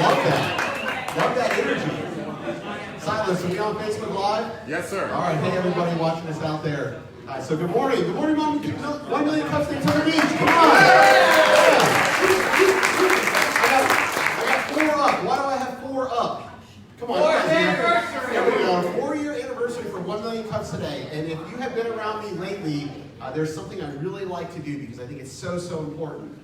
Love that. Love that energy. Silas, are we on Facebook Live? Yes, sir. All right, hey everybody watching us out there. All right, so good morning. Good morning, Mom. 1 million cups Daytona Beach. Come on. I got 4 up. Why do I have 4 up? Come on. 4th anniversary. Here we go. 4-year anniversary for 1 million cups today. And if you have been around me lately, there's something I really like to do because I think it's so important.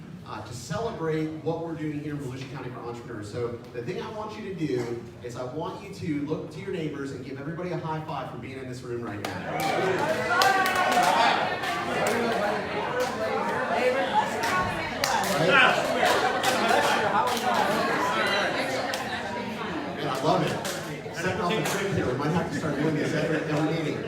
To celebrate what we're doing here in Volusia County for entrepreneurs. So the thing I want you to do is I want you to look to your neighbors and give everybody a high five for being in this room right now. Man, I love it. Setting off the trick here. We might have to start doing this every meeting.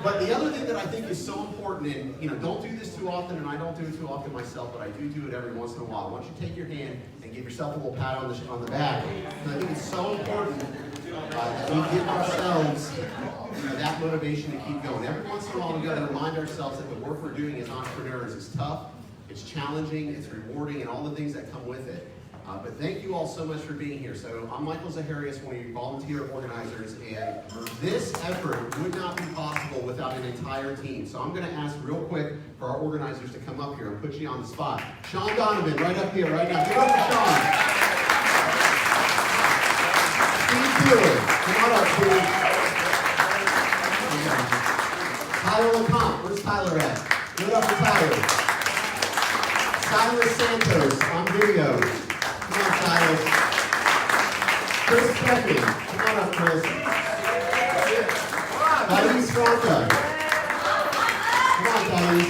But the other thing that I think is so important, and don't do this too often, and I don't do it too often myself, but I do it every once in a while. I want you to take your hand and give yourself a little pat on the back. And I think it's so important that we give ourselves that motivation to keep going. Every once in a while, we got to remind ourselves that the work we're doing as entrepreneurs is tough, it's challenging, it's rewarding, and all the things that come with it. But thank you all so much for being here. So I'm Michael Zaharias, one of your volunteer organizers, and this effort would not be possible without an entire team. So I'm going to ask real quick for our organizers to come up here and put you on the spot. Sean Donovan, right up here, right now. Give it up for Sean. Steve Taylor, come on up, Steve. Tyler LeCompte, where's Tyler at? Give it up for Tyler. Silas Santos on video. Come on, Silas. Chris Peppy. Come on up, Chris. Thais Stronka. Come on, Thais.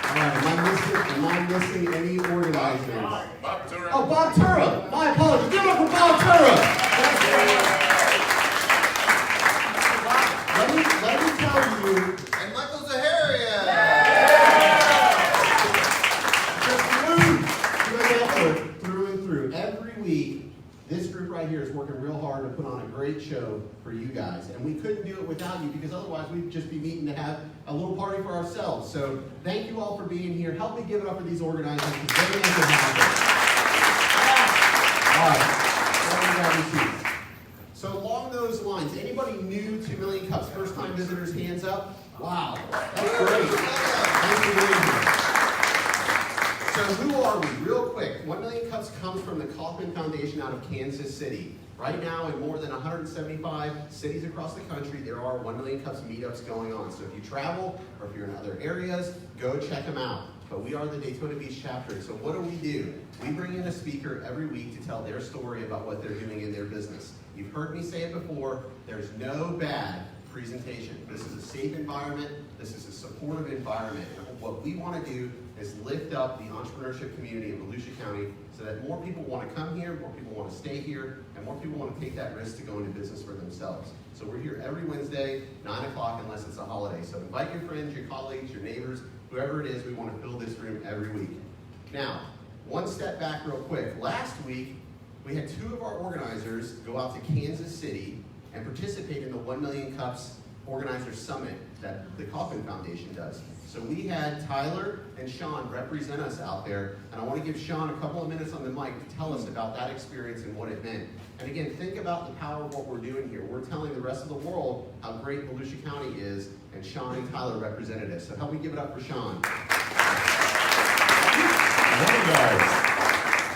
All right, am I missing any organizers? Bob Tura. Oh, Bob Tura. My apologies. Give it up for Bob Tura. Let me tell you. And Michael Zaharias. Through and through. Every week, this group right here is working real hard to put on a great show for you guys. And we couldn't do it without you because otherwise we'd just be meeting to have a little party for ourselves. So thank you all for being here. Help me give it up for these organizers because they make it happen. All right. So along those lines, anybody new to 1 Million Cups? First time visitors, hands up. Wow. That's great. Thanks for being here. So who are we? Real quick, 1 Million Cups comes from the Kauffman Foundation out of Kansas City. Right now, in more than 175 cities across the country, there are 1 Million Cups meetups going on. So if you travel, or if you're in other areas, go check them out. But we are the Daytona Beach chapter, so what do? We bring in a speaker every week to tell their story about what they're doing in their business. You've heard me say it before, there's no bad presentation. This is a safe environment, this is a supportive environment. And what we want to do is lift up the entrepreneurship community in Volusia County so that more people want to come here, more people want to stay here, and more people want to take that risk to go into business for themselves. So we're here every Wednesday, 9 o'clock, unless it's a holiday. So invite your friends, your colleagues, your neighbors, whoever it is. We want to fill this room every week. Now, one step back real quick. Last week, we had 2 of our organizers go out to Kansas City and participate in the 1 Million Cups Organizer Summit that the Kauffman Foundation does. So we had Tyler and Sean represent us out there, and I want to give Sean a couple of minutes on the mic to tell us about that experience and what it meant. And again, think about the power of what we're doing here. We're telling the rest of the world how great Volusia County is, and Sean and Tyler represented us. So help me give it up for Sean. Hey guys,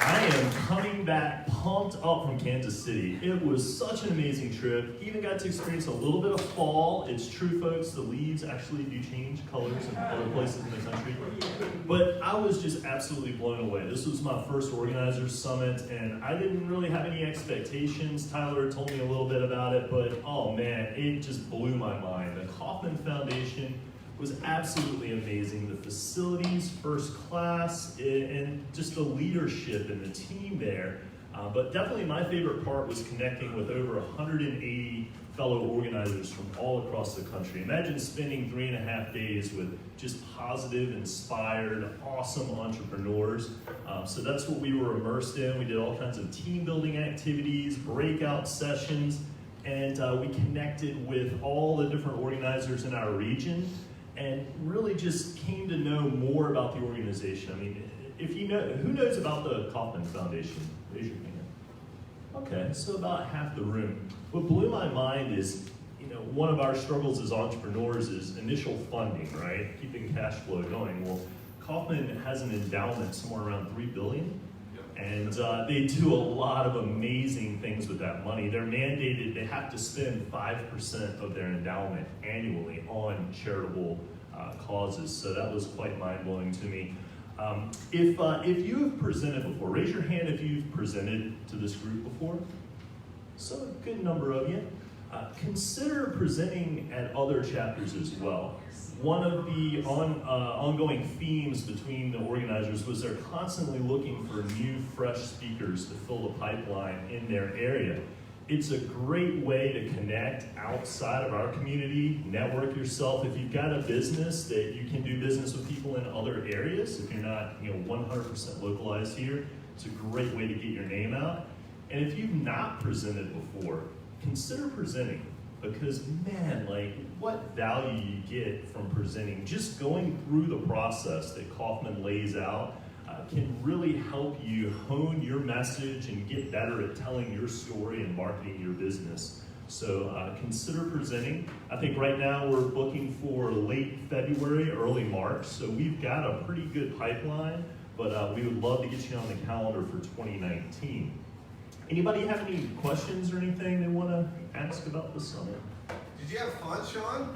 I am coming back pumped up from Kansas City. It was such an amazing trip. Even got to experience a little bit of fall. It's true, folks, the leaves actually do change colors in other places in the country. But I was just absolutely blown away. This was my first organizers summit, and I didn't really have any expectations. Tyler told me a little bit about it, but oh man, it just blew my mind. The Kauffman Foundation was absolutely amazing. The facilities, first class, and just the leadership and the team there. But definitely my favorite part was connecting with over 180 fellow organizers from all across the country. Imagine spending 3.5 days with just positive, inspired, awesome entrepreneurs. So that's what we were immersed in. We did all kinds of team building activities, breakout sessions, and we connected with all the different organizers in our region and really just came to know more about the organization. I mean, if you know, who knows about the Kaufman Foundation? Raise your hand. Okay, so about half the room. What blew my mind is, one of our struggles as entrepreneurs is initial funding, right? Keeping cash flow going. Well, Kaufman has an endowment somewhere around $3 billion. And they do a lot of amazing things with that money. They're mandated, they have to spend 5% of their endowment annually on charitable causes. So that was quite mind-blowing to me. If you have presented before, raise your hand if you've presented to this group before. So a good number of you. Consider presenting at other chapters as well. One of the ongoing themes between the organizers was they're constantly looking for new, fresh speakers to fill the pipeline in their area. It's a great way to connect outside of our community, network yourself. If you've got a business that you can do business with people in other areas, if you're not 100% localized here, it's a great way to get your name out. And if you've not presented before, consider presenting, because man, what value you get from presenting, just going through the process that Kaufman lays out can really help you hone your message and get better at telling your story and marketing your business. So consider presenting. I think right now we're booking for late February, early March, so we've got a pretty good pipeline, but we would love to get you on the calendar for 2019. Anybody have any questions or anything they want to ask about the summit? Did you have fun, Sean?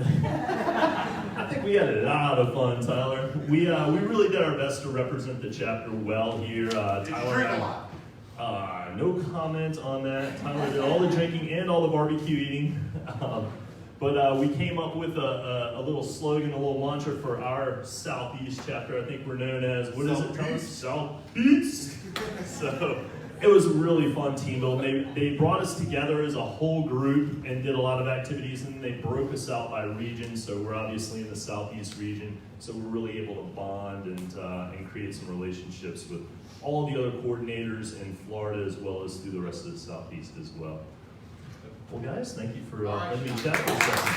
I think we had a lot of fun, Tyler. We really did our best to represent the chapter well here. Did you drink a lot? No comment on that. Tyler did all the drinking and all the barbecue eating. But we came up with a little slogan, a little mantra for our Southeast chapter. I think we're known as, what is it, Tyler? Southeast. So it was a really fun team building. They brought us together as a whole group and did a lot of activities, and they broke us out by region. So we're obviously in the Southeast region, so we're really able to bond and create some relationships with all the other coordinators in Florida as well as through the rest of the Southeast as well. Well, guys, thank you for letting me chat for a second.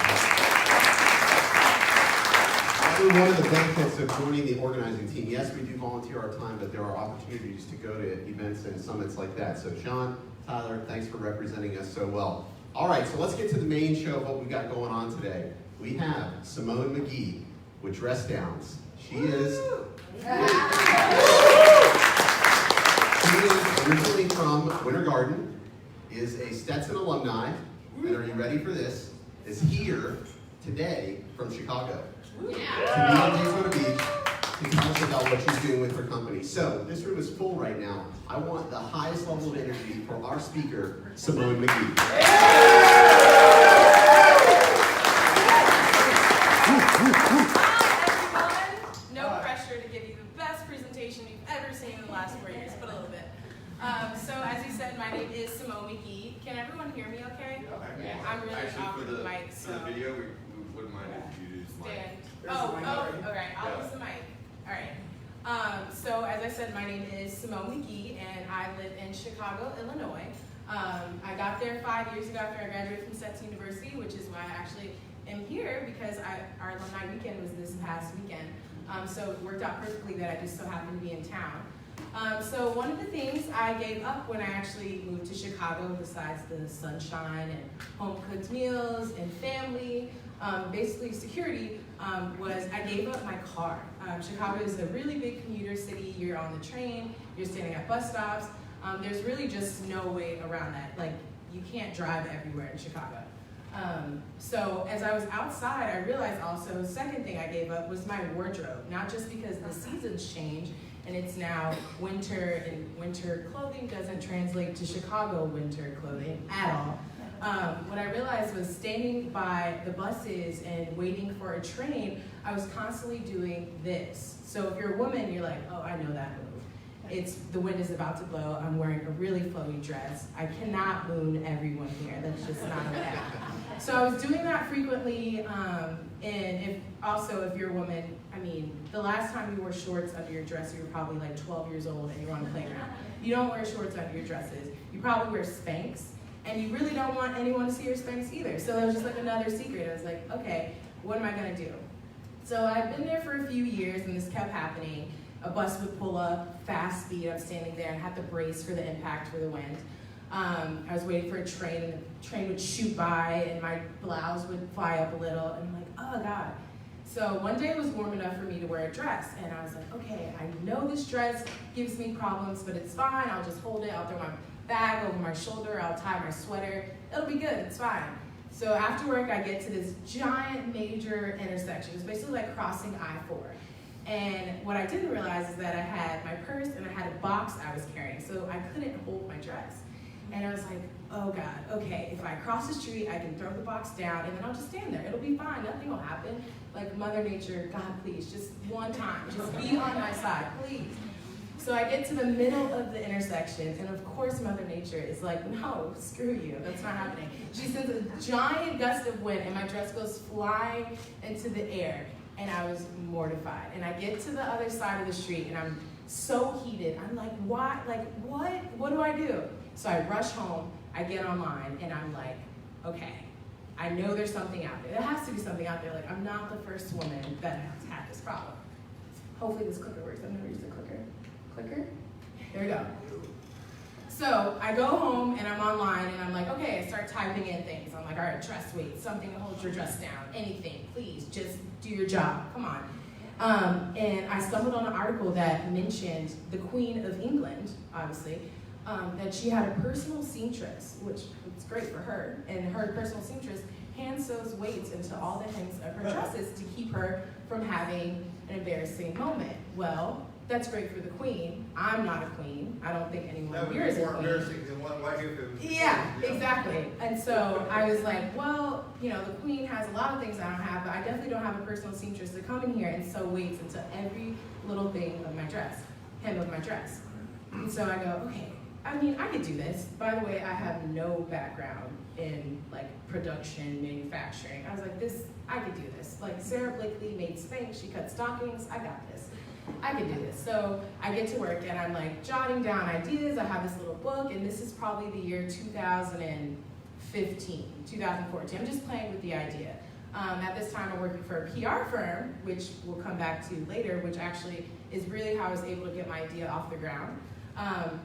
One of the benefits of joining the organizing team, yes, we do volunteer our time, but there are opportunities to go to events and summits like that. So Sean, Tyler, thanks for representing us so well. All right, so let's get to the main show of what we've got going on today. We have Simone Magee with Dress Downs. She is originally from Winter Garden, is a Stetson alumni, and are you ready for this? Is here today from Chicago. To be on Daytona Beach to tell us about what she's doing with her company. So, this room is full right now. I want the highest level of energy for our speaker, Simone Magee. Hi, everyone. No pressure to give you the best presentation you've ever seen in the last 4 years, but a little bit. So, as you said, my name is Simone Magee. Can everyone hear me okay? Yeah. I'm really off for the mic, so. For the video, we wouldn't mind if you use mine. All right. I'll use the mic. All right. So as I said, my name is Simone Magee, and I live in Chicago, Illinois. I got there 5 years ago after I graduated from Stetson University, which is why I actually am here, because our alumni weekend was this past weekend. So it worked out perfectly that I just so happened to be in town. So one of the things I gave up when I actually moved to Chicago, besides the sunshine and home-cooked meals and family, basically security, was I gave up my car. Chicago is a really big commuter city. You're on the train, you're standing at bus stops. There's really just no way around that. Like, you can't drive everywhere in Chicago. So as I was outside, I realized also, the second thing I gave up was my wardrobe. Not just because the seasons change, and it's now winter, and winter clothing doesn't translate to Chicago winter clothing at all. What I realized was standing by the buses and waiting for a train, I was constantly doing this. So if you're a woman, you're like, oh, I know that move. It's the wind is about to blow, I'm wearing a really flowy dress. I cannot moon everyone here, that's just not okay. So I was doing that frequently, and if you're a woman, I mean, the last time you wore shorts under your dress, you were probably like 12 years old and you're on the playground. You don't wear shorts under your dresses. You probably wear Spanx, and you really don't want anyone to see your Spanx either. So that was just like another secret. I was like, okay, what am I gonna do? So I've been there for a few years, and this kept happening. a bus would pull up, fast speed, I'm standing there and had to brace for the impact for the wind. I was waiting for a train, and the train would shoot by, and my blouse would fly up a little, and I'm like, oh God. So one day it was warm enough for me to wear a dress, and I was like, okay, I know this dress gives me problems, but it's fine, I'll just hold it, I'll throw my bag over my shoulder, I'll tie my sweater, it'll be good, it's fine. So after work, I get to this giant major intersection. It's basically like crossing I-4. And what I didn't realize is that I had my purse and I had a box I was carrying, so I couldn't hold my dress. And I was like, oh God, okay, if I cross the street, I can throw the box down and then I'll just stand there. It'll be fine, nothing will happen. Like, Mother Nature, God, please, just one time, just be on my side, please. So I get to the middle of the intersection, and of course Mother Nature is like, no, screw you, that's not happening. She sends a giant gust of wind, and my dress goes flying into the air, and I was mortified. And I get to the other side of the street, and I'm so heated. I'm like, why, like, what do I do? So I rush home, I get online, and I'm like, okay, I know there's something out there. There has to be something out there. Like, I'm not the first woman that has had this problem. Hopefully this clicker works. I've never used a clicker. Clicker? There we go. So I go home and I'm online and I'm like, okay, I start typing in things. I'm like, all right, dress weight, something to hold your dress down, anything, please, just do your job, come on. And I stumbled on an article that mentioned the Queen of England, obviously, that she had a personal seamstress, which was great for her, and her personal seamstress hand sews weights into all the hems of her dresses to keep her from having an embarrassing moment. Well, that's great for the queen. I'm not a queen. I don't think anyone here is a queen. That would be more embarrassing than what if it was. Yeah, exactly. And so I was like, well, you know, the queen has a lot of things I don't have, but I definitely don't have a personal seamstress to come in here and sew weights into every little thing of my dress, hem of my dress. And so I go, okay, I mean, I could do this. By the way, I have no background in like production, manufacturing. I was like, I could do this. Like Sarah Blakely made Spanx, she cut stockings, I got this. I can do this. So I get to work and I'm like jotting down ideas. I have this little book, and this is probably the year 2015, 2014. I'm just playing with the idea. At this time, I'm working for a PR firm, which we'll come back to later, which actually is really how I was able to get my idea off the ground. And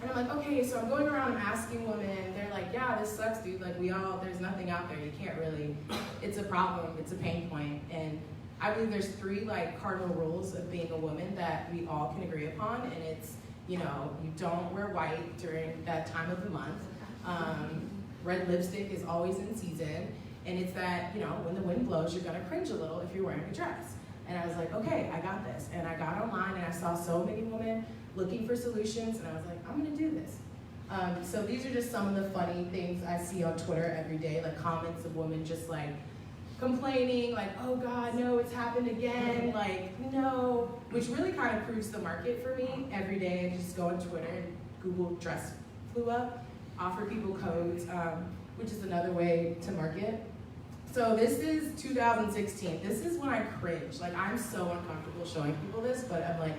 I'm like, okay, so I'm going around and asking women, they're like, yeah, this sucks, dude. Like, there's nothing out there. You can't really, it's a problem, it's a pain point. And I believe there's 3 like cardinal rules of being a woman that we all can agree upon, and it's, you know, you don't wear white during that time of the month. Red lipstick is always in season, and it's that, you know, when the wind blows, you're gonna cringe a little if you're wearing a dress. And I was like, okay, I got this. And I got online and I saw so many women looking for solutions, and I was like, I'm gonna do this. So these are just some of the funny things I see on Twitter every day, like comments of women just like, complaining, like, oh God, no, it's happened again, like, no, which really kind of proves the market for me. Every day I just go on Twitter and Google dress flew up, offer people codes, which is another way to market. So this is 2016. This is when I cringe. Like, I'm so uncomfortable showing people this, but I'm like,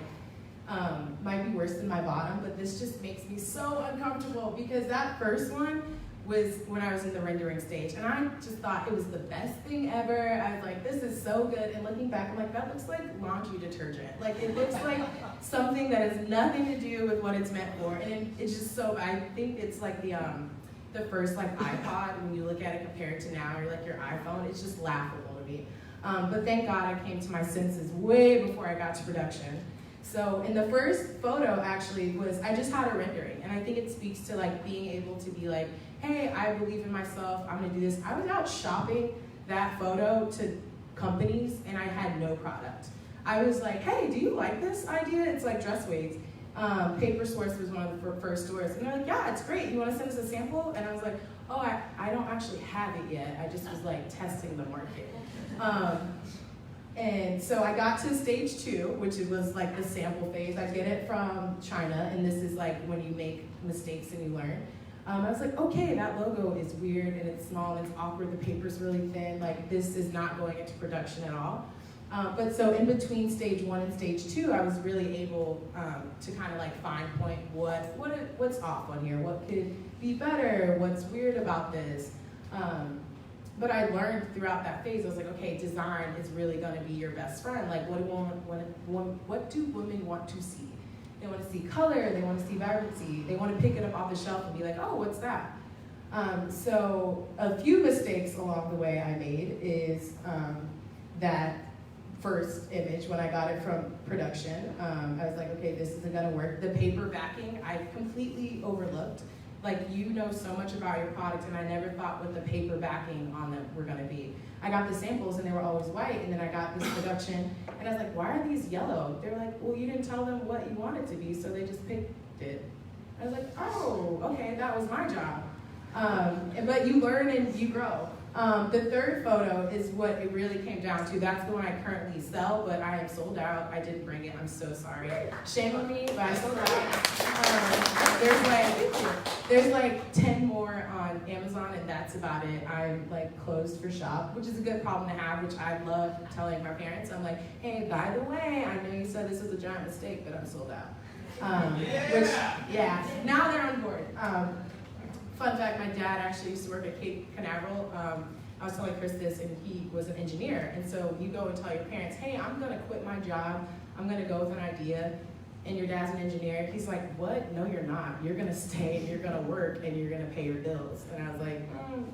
might be worse than my bottom, but this just makes me so uncomfortable because that first one was when I was in the rendering stage, and I just thought it was the best thing ever. I was like, this is so good, and looking back, I'm like, that looks like laundry detergent. Like, it looks like something that has nothing to do with what it's meant for, and it's just so, I think it's like the first like iPod, when you look at it compared to now, or like your iPhone, it's just laughable to me. But thank God I came to my senses way before I got to production. So in the first photo actually was, I just had a rendering, and I think it speaks to like being able to be like, hey, I believe in myself, I'm gonna do this. I was out shopping that photo to companies and I had no product. I was like, hey, do you like this idea? It's like dress wigs. Paper Source was one of the first stores. And they're like, yeah, it's great. You wanna send us a sample? And I was like, oh, I don't actually have it yet. I just was like testing the market. And so I got to stage 2, which was like the sample phase. I get it from China, and this is like when you make mistakes and you learn. I was like, okay, that logo is weird and it's small and it's awkward, the paper's really thin, like this is not going into production at all. But so in between stage 1 and stage 2, I was really able to kind of like fine point what's off on here, what could be better, what's weird about this. But I learned throughout that phase, I was like, okay, design is really gonna be your best friend. Like, what do women want to see? They want to see color, they want to see vibrancy, they want to pick it up off the shelf and be like, oh, what's that? So a few mistakes along the way I made is that first image when I got it from production. I was like, okay, this isn't gonna work. The paper backing, I completely overlooked. Like, you know so much about your product, and I never thought what the paper backing on them were gonna be. I got the samples and they were always white, and then I got this production, and I was like, why are these yellow? They're like, well, you didn't tell them what you wanted to be, so they just picked it. I was like, oh, okay, that was my job. But you learn and you grow. The third photo is what it really came down to. That's the one I currently sell, but I am sold out. I didn't bring it. I'm so sorry. Shame on me, but I sold out. There's like 10 more on Amazon, and that's about it. I'm like closed for shop, which is a good problem to have, which I love telling my parents. I'm like, hey, by the way, I know you said this was a giant mistake, but I'm sold out. Which, yeah, now they're on board. Fun fact, my dad actually used to work at Cape Canaveral. I was telling Chris this, and he was an engineer. And so you go and tell your parents, hey, I'm gonna quit my job. I'm gonna go with an idea. And your dad's an engineer. He's like, what? No, you're not. You're gonna stay, and you're gonna work, and you're gonna pay your bills. And I was like,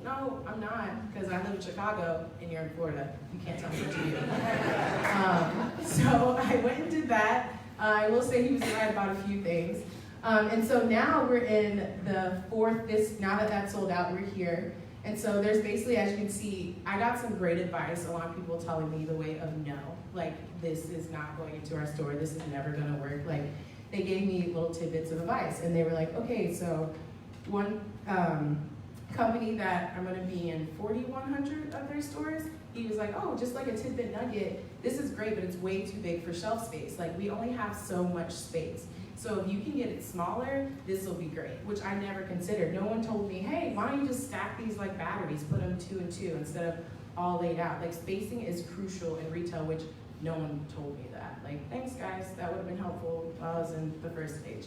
no, I'm not, because I live in Chicago, and you're in Florida. You can't tell me what to do. So I went and did that. I will say he was right about a few things. And so now we're in the fourth, now that that's sold out, we're here. And so there's basically, as you can see, I got some great advice, a lot of people telling me the way of no. Like, this is not going into our store, this is never gonna work. Like, they gave me little tidbits of advice, and they were like, okay, so one company that I'm gonna be in 4,100 of their stores, he was like, oh, just like a tidbit nugget, this is great, but it's way too big for shelf space. Like, we only have so much space. So if you can get it smaller, this will be great, which I never considered. No one told me, hey, why don't you just stack these like batteries, put them 2 and 2 instead of all laid out. Like, spacing is crucial in retail, which no one told me that. Like, thanks guys, that would have been helpful while I was in the first stage.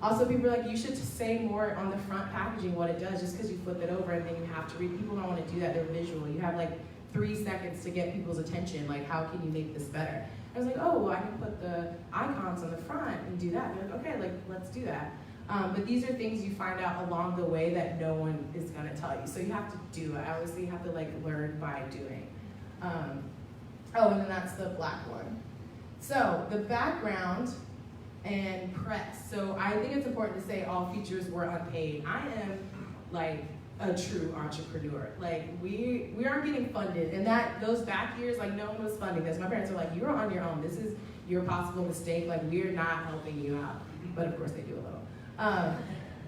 Also, people are like, you should say more on the front packaging what it does, just because you flip it over and then you have to read. People don't want to do that, they're visual. You have like 3 seconds to get people's attention, like how can you make this better? I was like, oh, well, I can put the icons on the front and do that. And they're like, okay, like, let's do that. But these are things you find out along the way that no one is gonna tell you. So you have to do it. Obviously, you have to like learn by doing. Oh, and then that's the black one. So the background and press. So I think it's important to say all features were unpaid. I am like a true entrepreneur. Like, we aren't getting funded, and those back years, like, no one was funding this. My parents were like, you're on your own. This is your possible mistake. Like, we're not helping you out. But of course they do a little.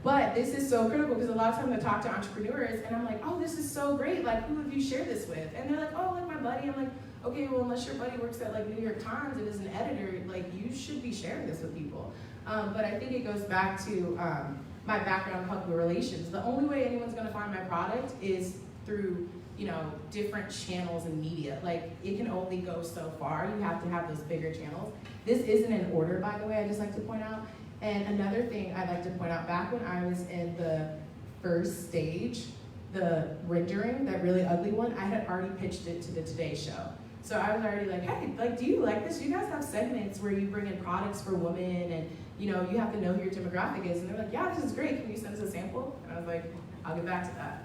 But this is so critical, because a lot of times I talk to entrepreneurs and I'm like, oh, this is so great. Like, who have you shared this with? And they're like, oh, like my buddy. I'm like, okay, well, unless your buddy works at like New York Times and is an editor, like, you should be sharing this with people. But I think it goes back to my background in public relations. The only way anyone's gonna find my product is through, different channels and media. Like, it can only go so far. You have to have those bigger channels. This isn't in order, by the way, I just like to point out. And another thing I'd like to point out, back when I was in the first stage, the rendering, that really ugly one, I had already pitched it to the Today Show. So I was already like, hey, like, do you like this? You guys have segments where you bring in products for women, and you have to know who your demographic is. And they're like, yeah, this is great. Can you send us a sample? And I was like, I'll get back to that.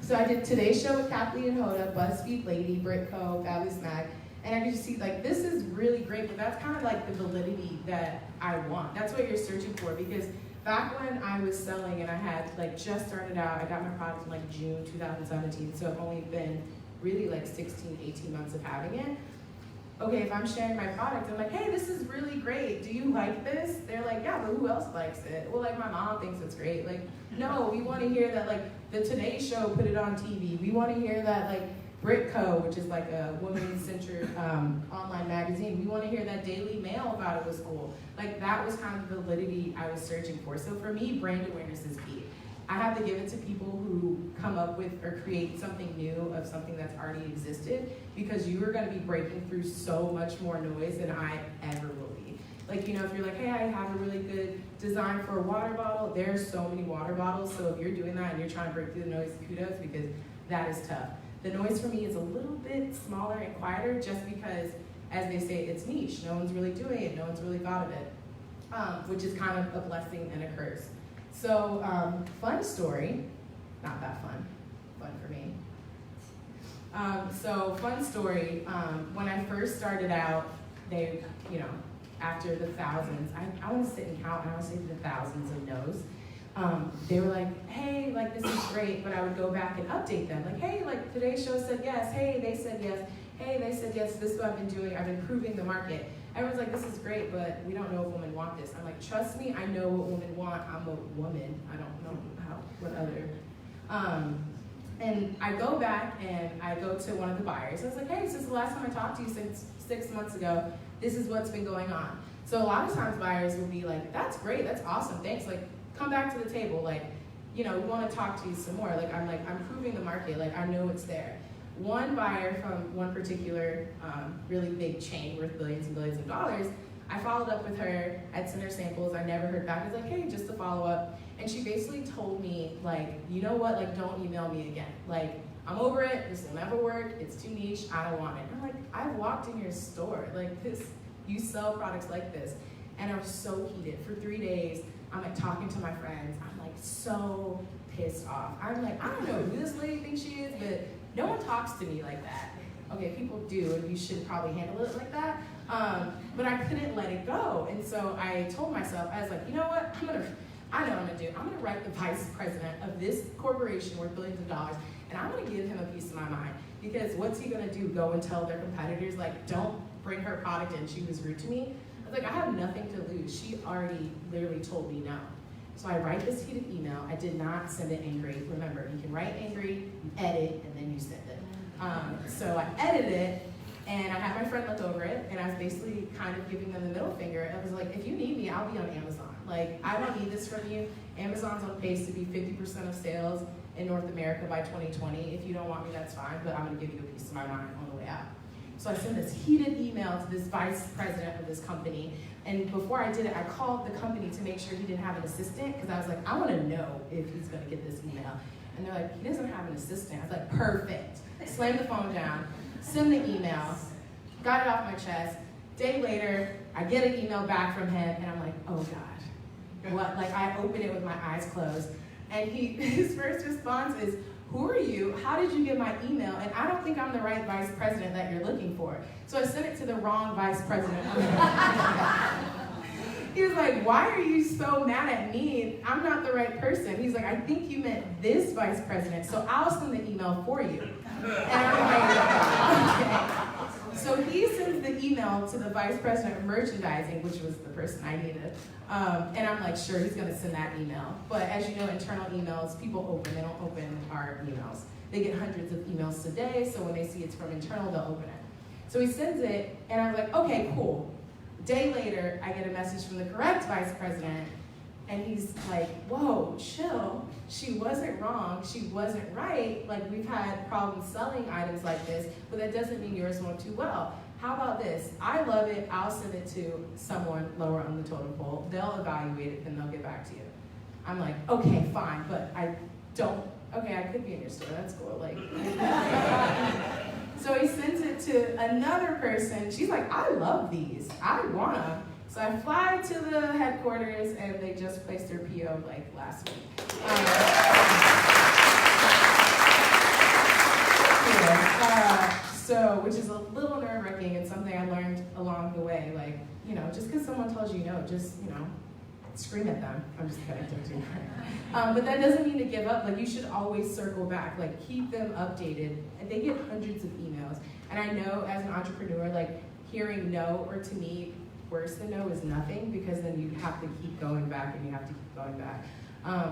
So I did Today's Show with Kathleen and Hoda, BuzzFeed Lady, Britco, Fabulous Mag. And I could just see, like, this is really great, but that's kind of like the validity that I want. That's what you're searching for, because back when I was selling and I had, like, just started out, I got my product in, like, June 2017, so I've only been really, like, 16, 18 months of having it. Okay, if I'm sharing my product, I'm like, hey, this is really great. Do you like this? They're like, yeah, but who else likes it? Well, like, my mom thinks it's great. Like, no, we want to hear that, like, the Today Show put it on TV. We want to hear that, like, Britco, which is like a women-centered online magazine, we want to hear that Daily Mail about it was cool. Like, that was kind of the validity I was searching for. So for me, brand awareness is key. I have to give it to people who come up with or create something new of something that's already existed, because you are going to be breaking through so much more noise than I ever will be. Like, if you're like, hey, I have a really good design for a water bottle, there's so many water bottles, so if you're doing that and you're trying to break through the noise, kudos, because that is tough. The noise for me is a little bit smaller and quieter just because, as they say, it's niche. No one's really doing it. No one's really thought of it, which is kind of a blessing and a curse. So, fun story, not that fun for me. Fun story, when I first started out, they, after the thousands, I want to sit and count, and I want to say the thousands of no's. They were like, hey, like, this is great, but I would go back and update them. Like, hey, like, today's show said yes. Hey, they said yes. Hey, they said yes. This is what I've been doing. I've been improving the market. Everyone's like, this is great, but we don't know if women want this. I'm like, trust me, I know what women want. I'm a woman. I don't know what other. And I go back and I go to one of the buyers. I was like, hey, since the last time I talked to you, since 6 months ago, this is what's been going on. So a lot of times buyers will be like, that's great, that's awesome, thanks. Like, come back to the table. Like, we want to talk to you some more. I'm proving the market. Like, I know it's there. One buyer from one particular really big chain worth billions and billions of dollars, I followed up with her. I'd sent her samples. I never heard back. I was like, hey, just to follow up. And she basically told me, like, you know what? Like, don't email me again. Like, I'm over it. This will never work. It's too niche. I don't want it. I'm like, I walked in your store. Like, you sell products like this. And I was so heated. For 3 days, I'm like talking to my friends. I'm like so pissed off. I'm like, I don't know who this lady thinks she is, but no one talks to me like that. Okay, people do, and you should probably handle it like that. But I couldn't let it go. And so I told myself, I was like, you know what? I know what I'm gonna do. I'm gonna write the vice president of this corporation worth billions of dollars, and I'm gonna give him a piece of my mind. Because what's he gonna do? Go and tell their competitors, like, don't bring her product in, she was rude to me? I was like, I have nothing to lose. She already literally told me no. So I write this heated email. I did not send it angry. Remember, you can write angry, you edit, and then you send it. So I edited it, and I had my friend look over it, and I was basically kind of giving them the middle finger. I was like, if you need me, I'll be on Amazon. Like, I don't need this from you. Amazon's on pace to be 50% of sales in North America by 2020. If you don't want me, that's fine, but I'm gonna give you a piece of my mind on the way out. So I sent this heated email to this vice president of this company, and before I did it, I called the company to make sure he didn't have an assistant, because I was like, I wanna know if he's gonna get this email. And they're like, he doesn't have an assistant. I was like, perfect. Slammed the phone down, send the email, got it off my chest. Day later, I get an email back from him, and I'm like, oh God. What? Like, I open it with my eyes closed, and his first response is, who are you? How did you get my email? And I don't think I'm the right vice president that you're looking for. So I sent it to the wrong vice president. He was like, why are you so mad at me? I'm not the right person. He's like, I think you meant this vice president, so I'll send the email for you. And I'm like, okay. So he sends the email to the vice president of merchandising, which was the person I needed. And I'm like, sure, he's gonna send that email. But as you know, internal emails, people open, they don't open our emails. They get hundreds of emails today, so when they see it's from internal, they'll open it. So he sends it, and I was like, okay, cool. Day later, I get a message from the correct vice president, and he's like, whoa, chill. She wasn't wrong, she wasn't right. Like, we've had problems selling items like this, but that doesn't mean yours won't do well. How about this? I love it, I'll send it to someone lower on the totem pole. They'll evaluate it, then they'll get back to you. I'm like, okay, fine, but I could be in your store, that's cool. Like, so he sends it to another person. She's like, I love these, I want them. So I fly to the headquarters, and they just placed their PO like last week. Which is a little nerve-wracking and something I learned along the way. Like, just because someone tells you no, just, scream at them. I'm just kidding, don't do that. But that doesn't mean to give up. Like, you should always circle back. Like, keep them updated. And they get hundreds of emails. And I know as an entrepreneur, like, hearing no, or to me, worse than no is nothing, because then you have to keep going back and you have to keep going back.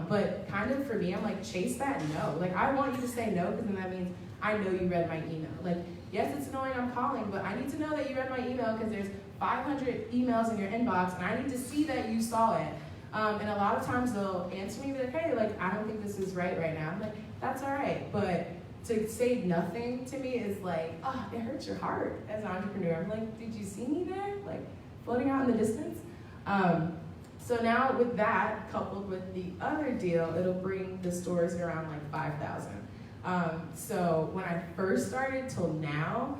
But kind of for me, I'm like, chase that no. Like, I want you to say no, because then that means I know you read my email. Like, yes, it's annoying I'm calling, but I need to know that you read my email, because there's 500 emails in your inbox, and I need to see that you saw it. And a lot of times they'll answer me, like, hey, like, I don't think this is right now. I'm like, that's all right. But to say nothing to me is like, oh, it hurts your heart as an entrepreneur. I'm like, did you see me there? Like, floating out in the distance? So now with that, coupled with the other deal, it'll bring the stores around like 5,000. So when I first started till now,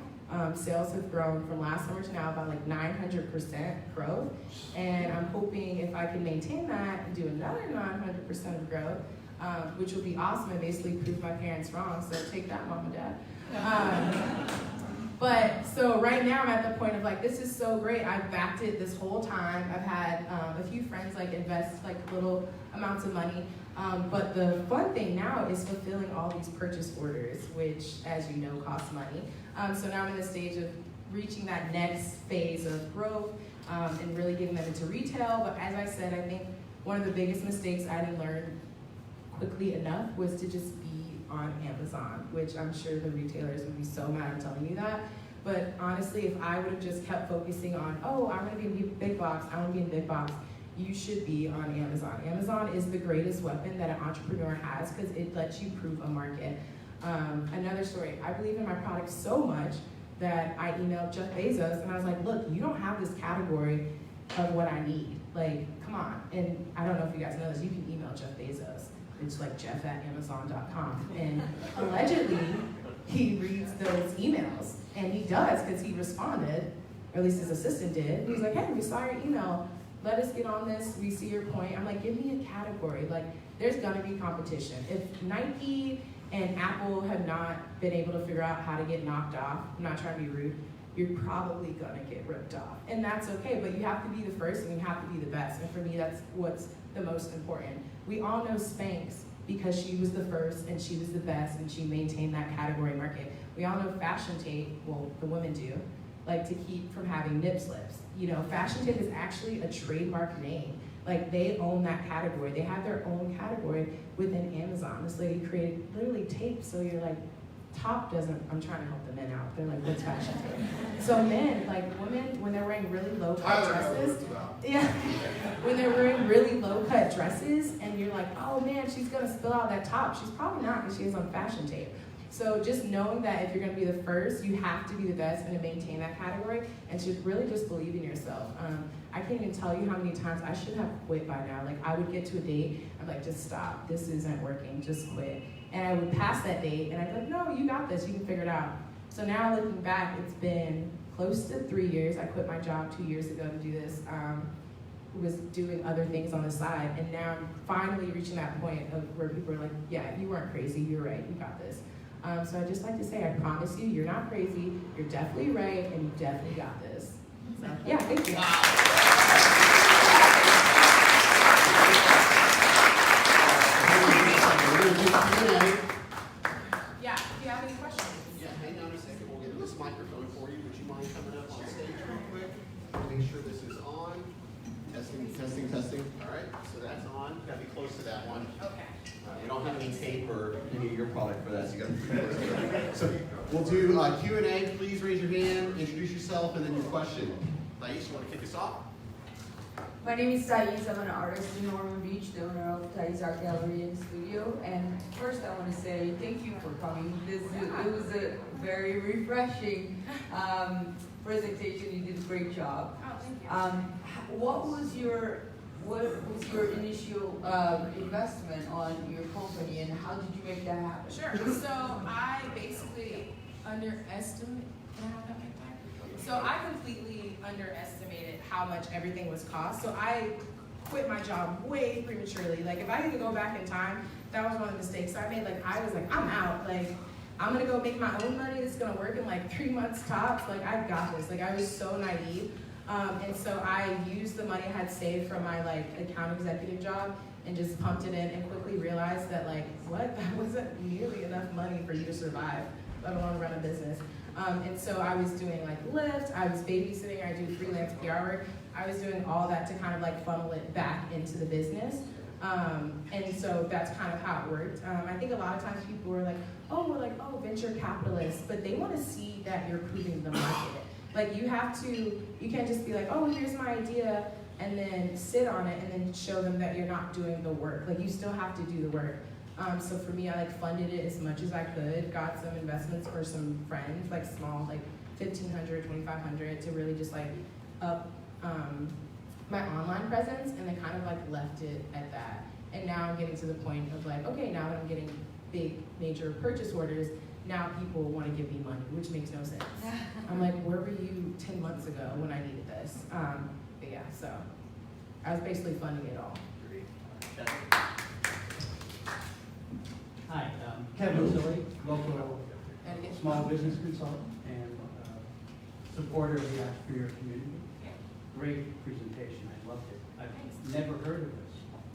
sales have grown from last summer to now about like 900% growth. And I'm hoping if I can maintain that and do another 900% of growth, which will be awesome and basically prove my parents wrong. So take that, mom and dad. But so right now I'm at the point of like, this is so great. I've backed it this whole time. I've had a few friends like invest like little amounts of money. But the fun thing now is fulfilling all these purchase orders, which, as you know, costs money. So now I'm in the stage of reaching that next phase of growth and really getting them into retail. But as I said, I think one of the biggest mistakes I didn't learn quickly enough was to just be on Amazon, which I'm sure the retailers would be so mad I'm telling you that. But honestly, if I would have just kept focusing on, oh, I'm gonna be in big box, I wanna be in big box, you should be on Amazon. Amazon is the greatest weapon that an entrepreneur has because it lets you prove a market. Another story, I believe in my product so much that I emailed Jeff Bezos and I was like, look, you don't have this category of what I need. Like, come on. And I don't know if you guys know this, you can email Jeff Bezos. It's like jeff@amazon.com. And allegedly, he reads those emails. And he does, because he responded, or at least his assistant did. He was like, hey, we saw your email. Let us get on this. We see your point. I'm like, give me a category. Like, there's gonna be competition. If Nike and Apple have not been able to figure out how to get knocked off, I'm not trying to be rude, you're probably gonna get ripped off. And that's okay, but you have to be the first and you have to be the best. And for me, that's what's the most important. We all know Spanx because she was the first and she was the best and she maintained that category market. We all know Fashion Tape, well, the women do, like to keep from having nip slips. You know, Fashion Tape is actually a trademark name. Like, they own that category. They have their own category within Amazon. This lady created literally tape, so you're like, top doesn't, I'm trying to help the men out. They're like, what's Fashion Tape? So men, like women, when they're wearing really low cut dresses, yeah, when they're wearing really low cut dresses and you're like, oh man, she's gonna spill out that top. She's probably not because she is on Fashion Tape. So just knowing that if you're gonna be the first, you have to be the best and to maintain that category and to really just believe in yourself. I can't even tell you how many times I should have quit by now. Like, I would get to a date, I'm like, just stop, this isn't working, just quit. And I would pass that date and I'd be like, no, you got this, you can figure it out. So now looking back, it's been close to 3 years. I quit my job 2 years ago to do this. Was doing other things on the side, and now I'm finally reaching that point of where people are like, yeah, you weren't crazy, you're right, you got this. So I'd just like to say, I promise you, you're not crazy, you're definitely right, and you definitely got this. So, yeah, thank you. Yeah, if you have any questions. Yeah, hang on a second. We'll get this microphone for you. Would you mind coming up on stage real quick? Make sure this is on. Testing, testing, testing. All right, so that's on. Gotta be close to that one. Okay. We don't have any tape or any of your product for that, so you gotta be close to that. So we'll do Q&A. Please raise your hand, introduce yourself, and then your question. Thais, you want to kick us off? My name is Thais. I'm an artist in Norman Beach, the owner of Thais Art Gallery and Studio. And first I want to say thank you for coming. It was a very refreshing presentation. You did a great job. Oh, thank you. What was your initial investment on your company, and how did you make that happen? Sure. So I basically underestimated. Can I have that mic back? So I completely underestimated how much everything was cost. So I quit my job way prematurely. Like, if I could go back in time, that was one of the mistakes I made. Like, I was like, I'm out. Like, I'm gonna go make my own money. It's gonna work in like 3 months tops. Like, I got this. Like, I was so naive. And so I used the money I had saved from my like account executive job and just pumped it in and quickly realized that like, what? That wasn't nearly enough money for you to survive, let alone run a business. And so I was doing like Lyft, I was babysitting, I do freelance PR work. I was doing all that to kind of like funnel it back into the business. And so that's kind of how it worked. I think a lot of times people were like, oh, we're like, oh, venture capitalists, but they want to see that you're proving the market. Like, you can't just be like, oh, here's my idea, and then sit on it and then show them that you're not doing the work. Like, you still have to do the work. So for me, I like funded it as much as I could, got some investments for some friends, like small, like $1,500, $2,500 to really just like up my online presence, and then kind of like left it at that. And now I'm getting to the point of like, okay, now that I'm getting big major purchase orders, now people want to give me money, which makes no sense. I'm like, where were you 10 months ago when I needed this? But yeah, so I was basically funding it all. Hi, Kevin Silly, local small business consultant and supporter of the entrepreneur community. Great presentation, I loved it. I've never heard of this.